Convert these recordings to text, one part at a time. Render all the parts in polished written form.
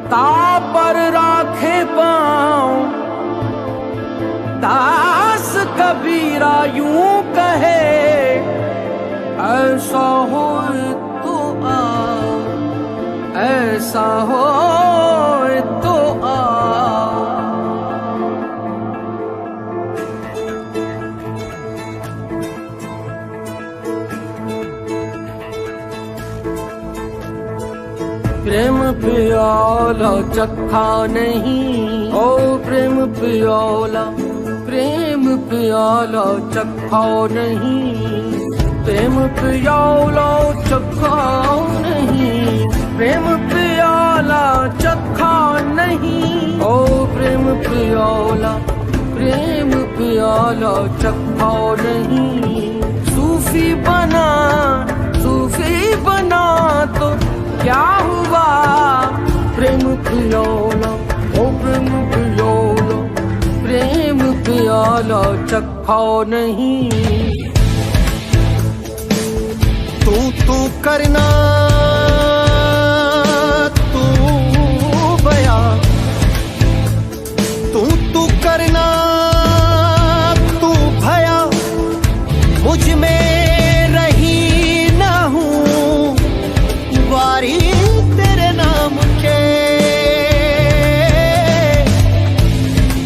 तापर राखे पाँव। दास कबीरा यूं कहे, ऐसा हो तो आओ, ऐसा हो तो आओ। प्रेम प्याला चखा नहीं, ओ प्रेम प्याला, प्रेम प्याला चखा नहीं, प्रेम प्याला चखा नहीं, प्रेम प्याला चखा नहीं, ओ प्रेम प्याला, प्रेम प्याला चखा नहीं। सूफी बना, सूफी बना तो क्या हुआ, प्रेम प्याला, ओ प्रेम प्याला, प्रेम प्याला चखा नहीं। तू करना तू बया, तू करना तू भया, मुझ में रही ना हूँ वारी तेरे नाम के।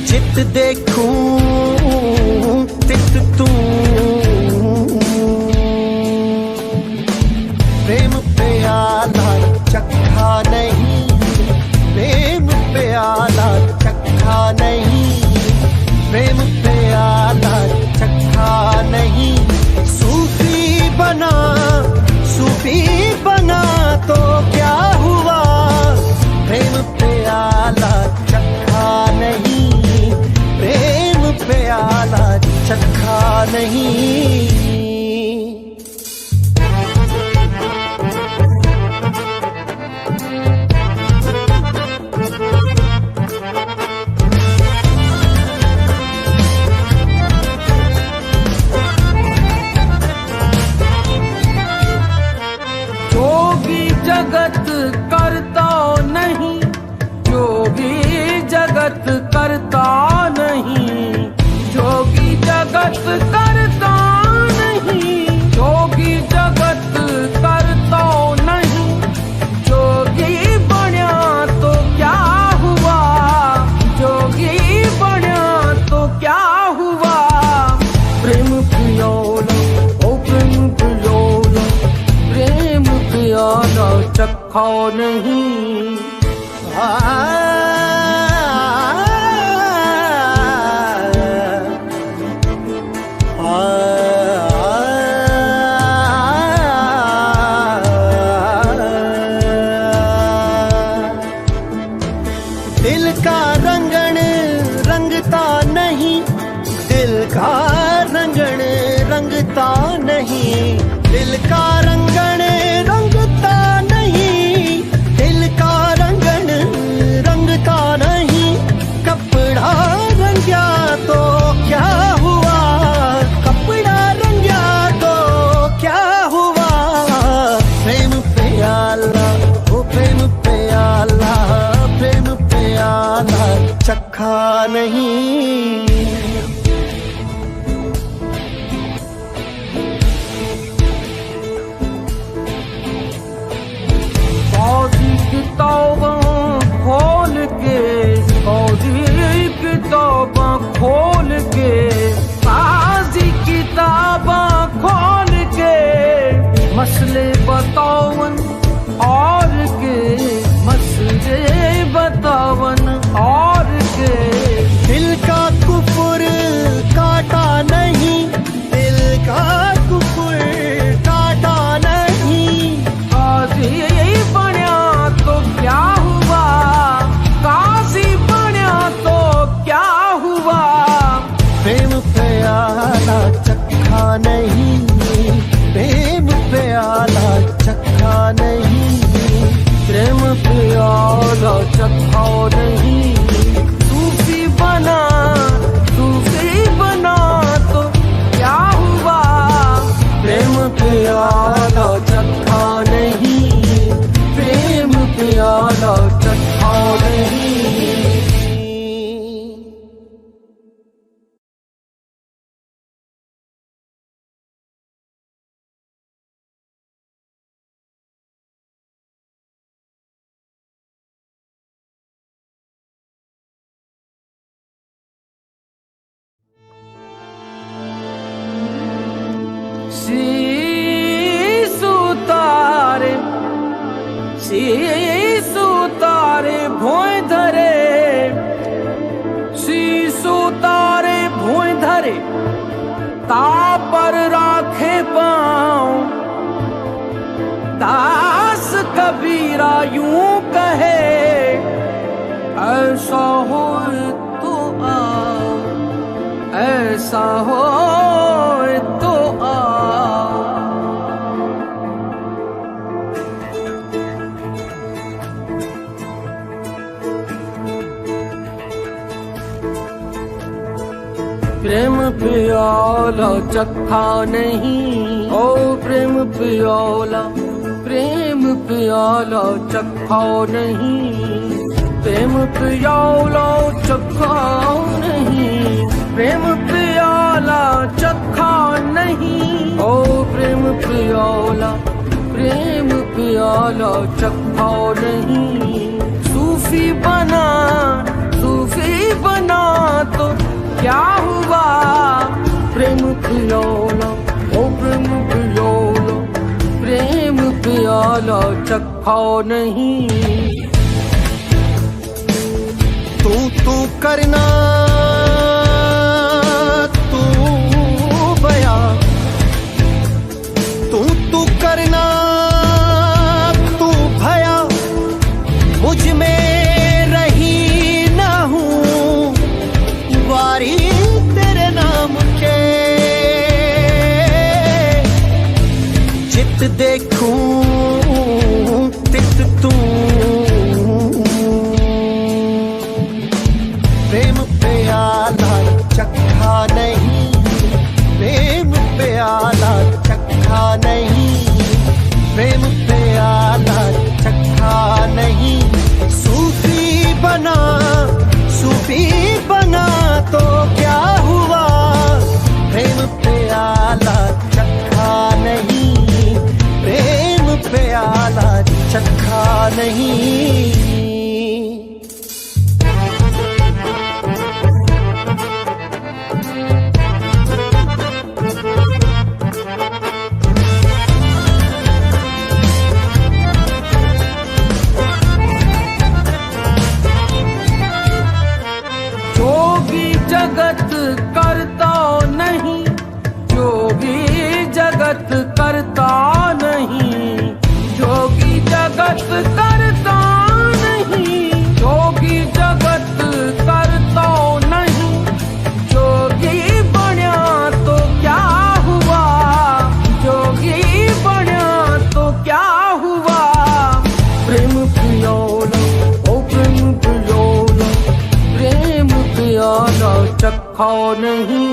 जित देखूं तित तू, प्रेम प्याला चखा नहीं, प्रेम प्याला चखा नहीं, प्रेम प्याला चखा नहीं। सूफी बना, सूफी बना तो क्या हुआ, प्रेम प्याला चखा नहीं, प्रेम प्याला चखा नहीं। जगत करता नहीं, जोगी जगत करता नहीं, जोगी जगत करता नहीं, जोगी जगत करता नहीं। जोगी बन्या तो क्या हुआ, जोगी बन्या तो क्या हुआ, प्रेम प्याला, ओ प्रेम प्याला, प्रेम प्याला चखा नहीं। दिल का रंगण रंगता नहीं, दिल का रंगण रंगता नहीं, दिल का रंगण रंगता नहीं, दिल का रंगण रंगता नहीं। कपड़ा रंगा तो क्या हुआ, कपड़ा रंगा तो क्या हुआ, प्रेम प्याला, ओ प्रेम प्याला, प्रेम प्याला चखा नहीं। किताबां खोल के, काजी किताबां खोल के, काजी किताबां खोल के, मसले बतावन और के, मसले बतावन और के। दिल का कुफुर काटा नहीं, दिल का कुफुर काटा नहीं। काजी बन्या तो क्या हुआ, काजी बन्या तो क्या हुआ, प्रेम प्याला चखा नहीं, प्रेम प्याला चखा नहीं, प्रेम प्याला चखा नहीं। सूफी बना, सूफी बना तो क्या हुआ, प्रेम प्याला चखा नहीं, प्रेम प्याला चखा शीसु तारे भोय धरे, शीसु तारे भोय धरे, तापर राखे पाँव। दास कबीरा यूं कहे, ऐसा हो तो आओ, ऐसा हो तो आओ। प्रेम प्याला चखा नहीं, ओ प्रेम प्याला, प्रेम प्याला चखा नहीं, प्रेम प्याला चखा नहीं, प्रेम प्याला चखा नहीं, ओ प्रेम प्याला, प्रेम प्याला चखा नहीं। सूफी बना, सूफी बना तो क्या हुआ, प्रेम प्याला, ओ प्रेम प्याला, प्रेम प्याला चखा नहीं। तू करना, तू बया, तू करना, तू भया, मुझ में रही ना हूँ वारी तेरे नाम के। जित देखूं तित तू, प्रेम प्याला चखा नहीं, प्रेम प्याला चखा नहीं, प्रेम प्याला चखा नहीं। सूफी बना, सूफी बना तो क्या हुआ, प्रेम प्याला चखा नहीं, प्रेम प्याला चखा नहीं। जगत करता नहीं, जोगी जगत करता नहीं, जोगी जगत करता नहीं, जोगी जगत करता नहीं। जोगी बन्या तो क्या हुआ, जोगी बन्या तो क्या हुआ, प्रेम प्याला, ओ प्रेम प्याला, प्रेम प्याला चखा नहीं।